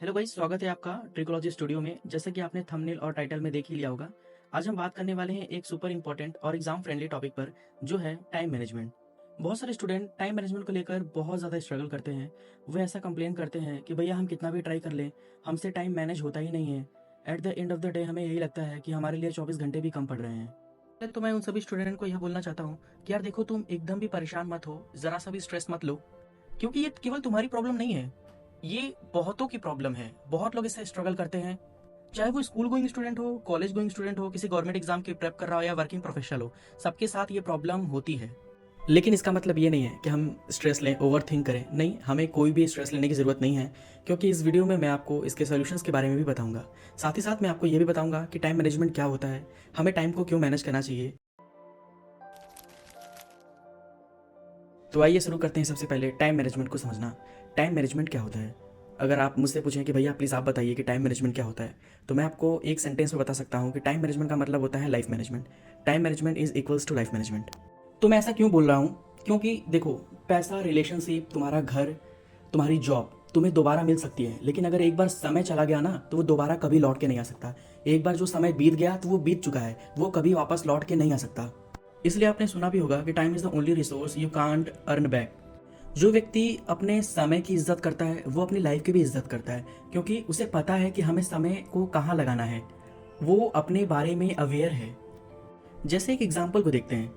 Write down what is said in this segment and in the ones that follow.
Hello guys, स्वागत है आपका ट्रिकोलॉजी स्टूडियो में। जैसा कि आपने थंबनेल और टाइटल में देख ही लिया होगा, आज हम बात करने वाले हैं एक सुपर इंपॉर्टेंट और एग्जाम फ्रेंडली टॉपिक पर, जो है टाइम मैनेजमेंट। बहुत सारे स्टूडेंट टाइम मैनेजमेंट को लेकर बहुत ज़्यादा स्ट्रगल करते हैं। वे ऐसा कंप्लेन करते हैं कि भैया हम कितना भी ट्राई कर लें, हमसे टाइम मैनेज होता ही नहीं है। At the end of the day हमें यही लगता है कि हमारे लिए 24 घंटे भी कम पड़ रहे हैं। तो मैं उन सभी स्टूडेंट को यह बोलना चाहता हूँ कि यार देखो, तुम एकदम भी परेशान मत हो, ज़रा सा भी स्ट्रेस मत लो, क्योंकि ये केवल तुम्हारी प्रॉब्लम नहीं है, ये बहुतों की प्रॉब्लम है। बहुत लोग इससे स्ट्रगल करते हैं, चाहे वो स्कूल गोइंग स्टूडेंट हो, कॉलेज गोइंग स्टूडेंट हो, किसी गवर्नमेंट एग्जाम की प्रेप कर रहा हो या वर्किंग प्रोफेशनल हो, सबके साथ ये प्रॉब्लम होती है। लेकिन इसका मतलब ये नहीं है कि हम स्ट्रेस लें, ओवर थिंक करें। नहीं, हमें कोई भी स्ट्रेस लेने की ज़रूरत नहीं है, क्योंकि इस वीडियो में मैं आपको इसके सॉल्यूशंस के बारे में भी बताऊंगा। साथ ही साथ मैं आपको ये भी बताऊंगा कि टाइम मैनेजमेंट क्या होता है, हमें टाइम को क्यों मैनेज करना चाहिए। तो आइए शुरू करते हैं। सबसे पहले टाइम मैनेजमेंट को समझना। टाइम मैनेजमेंट क्या होता है? अगर आप मुझसे पूछें कि भैया प्लीज़ आप बताइए कि टाइम मैनेजमेंट क्या होता है, तो मैं आपको एक सेंटेंस में बता सकता हूँ कि टाइम मैनेजमेंट का मतलब होता है life management. Time management is equals to life management. तो मैं ऐसा क्यों बोल रहा हूँ? क्योंकि देखो, पैसा, रिलेशनशिप, तुम्हारा घर, तुम्हारी जॉब तुम्हें दोबारा मिल सकती है, लेकिन अगर एक बार समय चला गया ना, तो वो दोबारा कभी लौट के नहीं आ सकता। एक बार जो समय बीत गया तो वो बीत चुका है, वो कभी वापस लौट के नहीं आ सकता। इसलिए आपने सुना भी होगा कि time is the only resource you can't earn back. जो व्यक्ति अपने समय की इज्जत करता है, वो अपनी लाइफ की भी इज्जत करता है, क्योंकि उसे पता है कि हमें समय को कहाँ लगाना है। वो अपने बारे में अवेयर है। जैसे एक एग्जाम्पल को देखते हैं,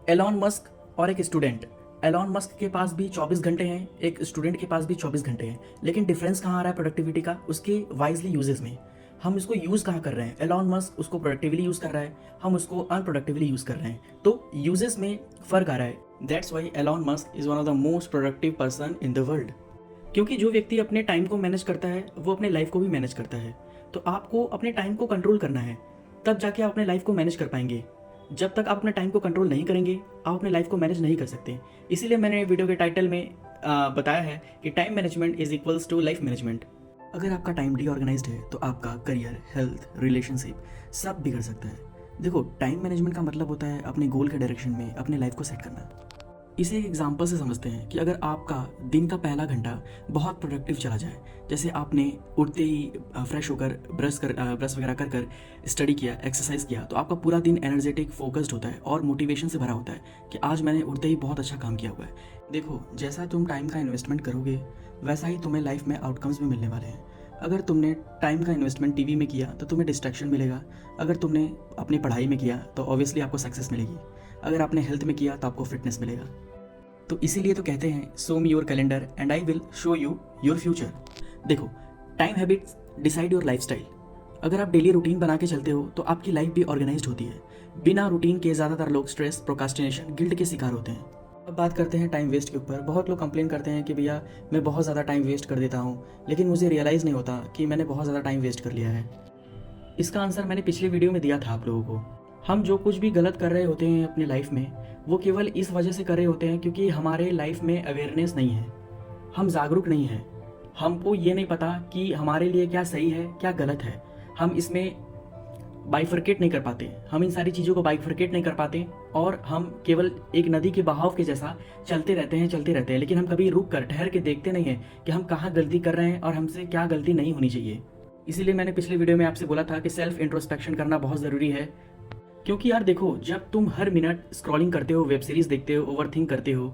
एलॉन मस्क और एक स्टूडेंट। एलॉन मस्क के पास भी 24 घंटे हैं, एक स्टूडेंट के पास भी 24 घंटे हैं, लेकिन डिफरेंस कहाँ आ रहा है प्रोडक्टिविटी का? उसके वाइजली यूजेस में। हम इसको यूज़ कहाँ कर रहे हैं? एलॉन मस्क उसको प्रोडक्टिवली यूज़ कर रहा है, हम उसको अनप्रोडक्टिवली यूज़ कर रहे हैं, तो यूजेस में फ़र्क आ रहा है। That's why Elon Musk is one of the most productive person in the world. क्योंकि जो व्यक्ति अपने टाइम को मैनेज करता है, वो अपने लाइफ को भी मैनेज करता है। तो आपको अपने टाइम को कंट्रोल करना है, तब जाके आप अपने लाइफ को मैनेज कर पाएंगे। जब तक आप अपने टाइम को कंट्रोल नहीं करेंगे, आप अपने लाइफ को मैनेज नहीं कर सकते। इसीलिए मैंने वीडियो के टाइटल में बताया है कि time management is equals to life management. अगर आपका टाइम डी है तो आपका करियर, हेल्थ, रिलेशनशिप सब बिगड़ सकता है। देखो, टाइम मैनेजमेंट का मतलब होता है अपने गोल के डायरेक्शन में अपने लाइफ को सेट करना। इसे एक एग्जाम्पल से समझते हैं कि अगर आपका दिन का पहला घंटा बहुत प्रोडक्टिव चला जाए, जैसे आपने उठते ही फ्रेश होकर ब्रश वगैरह कर कर स्टडी किया, एक्सरसाइज किया, तो आपका पूरा दिन एनर्जेटिक, फोकस्ड होता है और मोटिवेशन से भरा होता है कि आज मैंने उठते ही बहुत अच्छा काम किया हुआ है। देखो, जैसा तुम टाइम का इन्वेस्टमेंट करोगे, वैसा ही तुम्हें लाइफ में आउटकम्स भी मिलने वाले हैं। अगर तुमने टाइम का इन्वेस्टमेंट टीवी में किया तो तुम्हें डिस्ट्रैक्शन मिलेगा। अगर तुमने अपनी पढ़ाई में किया तो ऑब्वियसली आपको सक्सेस मिलेगी। अगर आपने हेल्थ में किया तो आपको फिटनेस मिलेगा। तो इसीलिए तो कहते हैं, show me your calendar and I will show you your future. देखो, time habits decide your lifestyle. अगर आप डेली रूटीन बना के चलते हो तो आपकी लाइफ भी ऑर्गेनाइज्ड होती है। बिना रूटीन के ज़्यादातर लोग स्ट्रेस, प्रोक्रास्टिनेशन, गिल्ट के शिकार होते हैं। अब बात करते हैं टाइम वेस्ट के ऊपर। बहुत लोग कंप्लेन करते हैं कि भैया मैं बहुत ज़्यादा टाइम वेस्ट कर देता हूँ, लेकिन मुझे रियलाइज़ नहीं होता कि मैंने बहुत ज़्यादा टाइम वेस्ट कर लिया है। इसका आंसर मैंने पिछले वीडियो में दिया था आप लोगों को। हम जो कुछ भी गलत कर रहे होते हैं अपनी लाइफ में, वो केवल इस वजह से कर रहे होते हैं क्योंकि हमारे लाइफ में अवेयरनेस नहीं है, हम जागरूक नहीं हैं। हमको ये नहीं पता कि हमारे लिए क्या सही है, क्या गलत है। हम इसमें बाइफरकेट नहीं कर पाते, हम इन सारी चीज़ों को बाइफरकेट नहीं कर पाते, और हम केवल एक नदी के बहाव के जैसा चलते रहते हैं, लेकिन हम कभी रुक कर ठहर के देखते नहीं हैं कि हम कहाँ गलती कर रहे हैं और हमसे क्या गलती नहीं होनी चाहिए। इसीलिए मैंने पिछले वीडियो में आपसे बोला था कि सेल्फ इंट्रोस्पेक्शन करना बहुत ज़रूरी है। क्योंकि यार देखो, जब तुम हर मिनट स्क्रॉलिंग करते हो, वेब सीरीज देखते हो, ओवरथिंक करते हो,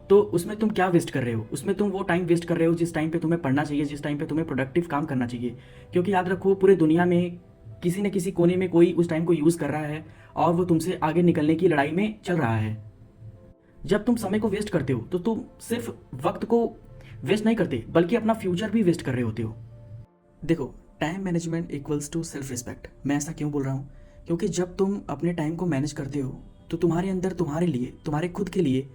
तो उसमें तुम क्या वेस्ट कर रहे हो? उसमें तुम वो टाइम वेस्ट कर रहे हो जिस टाइम पे तुम्हें पढ़ना चाहिए, जिस टाइम पे तुम्हें प्रोडक्टिव काम करना चाहिए। क्योंकि याद रखो, पूरे दुनिया में किसी न किसी कोने में कोई उस टाइम को यूज़ कर रहा है और वो तुमसे आगे निकलने की लड़ाई में चल रहा है। जब तुम समय को वेस्ट करते हो तो तुम सिर्फ वक्त को वेस्ट नहीं करते, बल्कि अपना फ्यूचर भी वेस्ट कर रहे होते हो। देखो, time management equals to self respect. मैं ऐसा क्यों बोल रहा हूँ? क्योंकि जब तुम अपने टाइम को मैनेज करते हो तो तुम्हारे अंदर तुम्हारे लिए, तुम्हारे खुद के लिए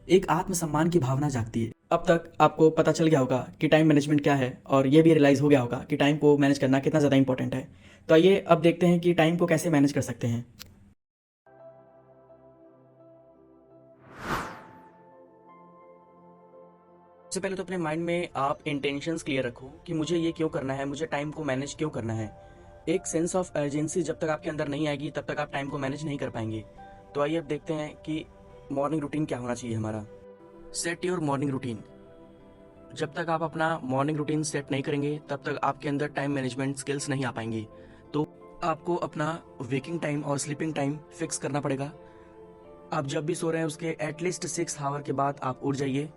एक आत्मसम्मान की भावना जागती है। अब तक आपको पता चल गया होगा कि टाइम मैनेजमेंट क्या है, और ये भी रियलाइज़ हो गया होगा कि टाइम को मैनेज करना कितना ज़्यादा इंपॉर्टेंट है। तो आइए अब देखते हैं कि टाइम को कैसे मैनेज कर सकते हैं। सबसे पहले तो अपने माइंड में आप इंटेंशंस क्लियर रखो कि मुझे ये क्यों करना है, मुझे टाइम को मैनेज क्यों करना है। एक सेंस ऑफ अर्जेंसी जब तक आपके अंदर नहीं आएगी, तब तक आप टाइम को मैनेज नहीं कर पाएंगे। तो आइए अब देखते हैं कि मॉर्निंग रूटीन क्या होना चाहिए हमारा। Set your morning routine. जब तक आप अपना मॉर्निंग रूटीन सेट नहीं करेंगे तब तक आपके अंदर टाइम मैनेजमेंट स्किल्स नहीं आ पाएंगी। तो आपको अपना वेकिंग टाइम और स्लीपिंग टाइम फिक्स करना पड़ेगा। आप जब भी सो रहे हैं उसके एटलीस्ट 6 आवर के बाद आप उठ जाइए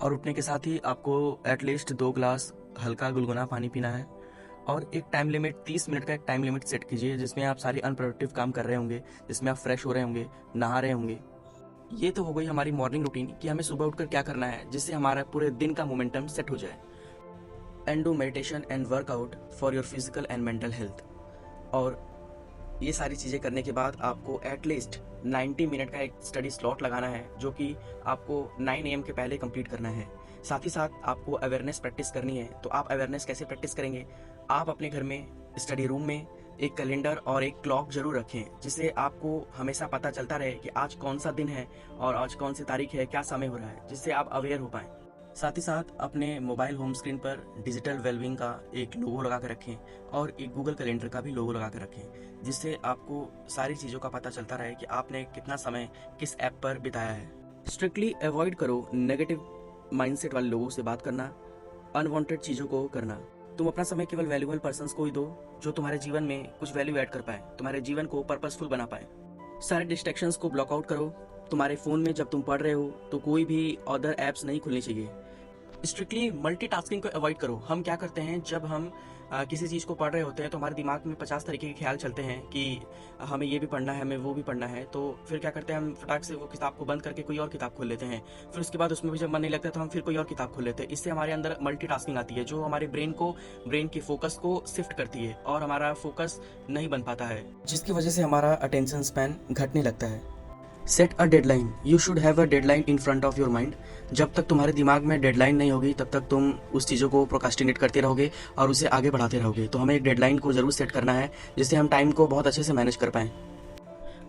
और उठने के साथ ही आपको एटलीस्ट 2 ग्लास हल्का गुनगुना पानी पीना है और एक टाइम लिमिट 30 मिनट का एक टाइम लिमिट सेट कीजिए जिसमें आप सारी अनप्रोडक्टिव काम कर रहे होंगे, जिसमें आप फ्रेश हो रहे होंगे, नहा रहे होंगे। ये तो हो गई हमारी मॉर्निंग रूटीन कि हमें सुबह उठकर क्या करना है जिससे हमारा पूरे दिन का मोमेंटम सेट हो जाए। And do meditation and workout for your physical and mental health. और ये सारी चीज़ें करने के बाद आपको एटलीस्ट 90 मिनट का एक स्टडी स्लॉट लगाना है जो कि आपको 9 AM के पहले कंप्लीट करना है। साथ ही साथ आपको अवेयरनेस प्रैक्टिस करनी है। तो आप अवेयरनेस कैसे प्रैक्टिस करेंगे? आप अपने घर में स्टडी रूम में एक कैलेंडर और एक क्लॉक जरूर रखें जिससे आपको हमेशा पता चलता रहे कि आज कौन सा दिन है और आज कौन सी तारीख है, क्या समय हो रहा है, जिससे आप अवेयर हो पाएं। साथ ही साथ अपने मोबाइल होम स्क्रीन पर डिजिटल वेलबींग का एक लोगो लगा कर रखें और एक गूगल कैलेंडर का भी लोगो लगा कर रखें जिससे आपको सारी चीज़ों का पता चलता रहे कि आपने कितना समय किस ऐप पर बिताया है। स्ट्रिक्टली अवॉइड करो नेगेटिव माइंडसेट वाले लोगों से बात करना, अनवांटेड चीज़ों को करना। तुम अपना समय केवल वैल्यूएबल पर्सन्स को ही दो जो तुम्हारे जीवन में कुछ वैल्यू ऐड कर पाए, तुम्हारे जीवन को पर्पसफुल बना पाए। सारे डिस्ट्रैक्शंस को ब्लॉक आउट करो। तुम्हारे फ़ोन में जब तुम पढ़ रहे हो तो कोई भी अदर ऐप्स नहीं खुलनी चाहिए। स्ट्रिक्टली मल्टीटास्किंग को अवॉइड करो। हम क्या करते हैं जब हम किसी चीज़ को पढ़ रहे होते हैं तो हमारे दिमाग में 50 तरीके के ख्याल चलते हैं कि हमें ये भी पढ़ना है, हमें वो भी पढ़ना है। तो फिर क्या करते हैं, हम फटाक से वो किताब को बंद करके कोई और किताब खोल लेते हैं। फिर उसके बाद उसमें भी जब मन नहीं लगता तो हम फिर कोई और किताब खोल लेते हैं। इससे हमारे अंदर मल्टीटास्किंग आती है जो हमारे ब्रेन के फोकस को शिफ्ट करती है और हमारा फोकस नहीं बन पाता है, जिसकी वजह से हमारा अटेंशन स्पैन घटने लगता है। Set a deadline. You should have a deadline in front of your mind. जब तक तुम्हारे दिमाग में डेडलाइन नहीं होगी तब तक तुम उस चीज़ों को प्रोक्रास्टिनेट करते रहोगे और उसे आगे बढ़ाते रहोगे। तो हमें एक डेडलाइन को जरूर सेट करना है जिससे हम टाइम को बहुत अच्छे से मैनेज कर पाएं।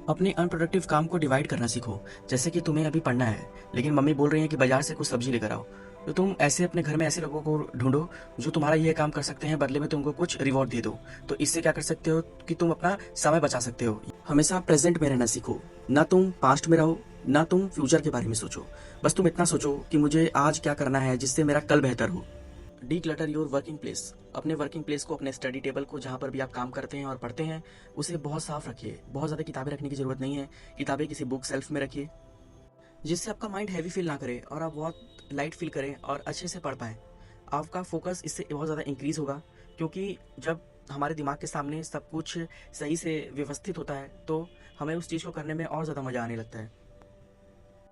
अपने अनप्रोडक्टिव काम को डिवाइड करना सीखो। जैसे कि तुम्हें अभी पढ़ना है लेकिन मम्मी बोल रही है कि बाजार से कुछ सब्जी लेकर आओ, तो तुम ऐसे अपने घर में ऐसे लोगों को ढूंढो जो तुम्हारा यह काम कर सकते हैं, बदले में तुमको कुछ रिवॉर्ड दे दो। तो इससे क्या कर सकते हो कि तुम अपना समय बचा सकते हो। हमेशा प्रेजेंट में रहना सीखो। ना तुम पास्ट में रहो ना तुम फ्यूचर के बारे में सोचो। बस तुम इतना सोचो कि मुझे आज क्या करना है जिससे मेरा कल बेहतर हो। D clutter your working place. अपने वर्किंग प्लेस को, अपने स्टडी टेबल को, जहाँ पर भी आप काम करते हैं और पढ़ते हैं, उसे बहुत साफ रखिए। बहुत ज़्यादा किताबें रखने की जरूरत नहीं है। किताबें किसी बुक शेल्फ में रखिए जिससे आपका माइंड हैवी फील ना करे और आप बहुत लाइट फील करें और अच्छे से पढ़ पाएँ। आपका फोकस इससे बहुत ज़्यादा इंक्रीज होगा क्योंकि जब हमारे दिमाग के सामने सब कुछ सही से व्यवस्थित होता है तो हमें उस चीज़ को करने में और ज़्यादा मज़ा आने लगता है।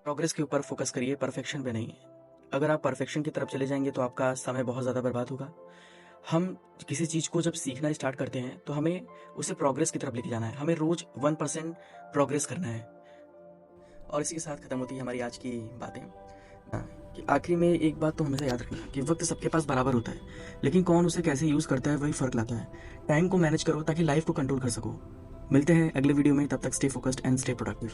प्रोग्रेस के ऊपर फोकस करिए, परफेक्शन पे नहीं। अगर आप परफेक्शन की तरफ चले जाएंगे तो आपका समय बहुत ज़्यादा बर्बाद होगा। हम किसी चीज़ को जब सीखना स्टार्ट करते हैं तो हमें उसे प्रोग्रेस की तरफ लेके जाना है। हमें रोज़ 1% प्रोग्रेस करना है। और इसी के साथ ख़त्म होती है हमारी आज की बातें। कि आखिरी में एक बात तो हमेशा याद रखना कि वक्त सबके पास बराबर होता है लेकिन कौन उसे कैसे यूज़ करता है वही फ़र्क लाता है। टाइम को मैनेज करो ताकि लाइफ को कंट्रोल कर सको। मिलते हैं अगले वीडियो में, तब तक stay focused and stay productive.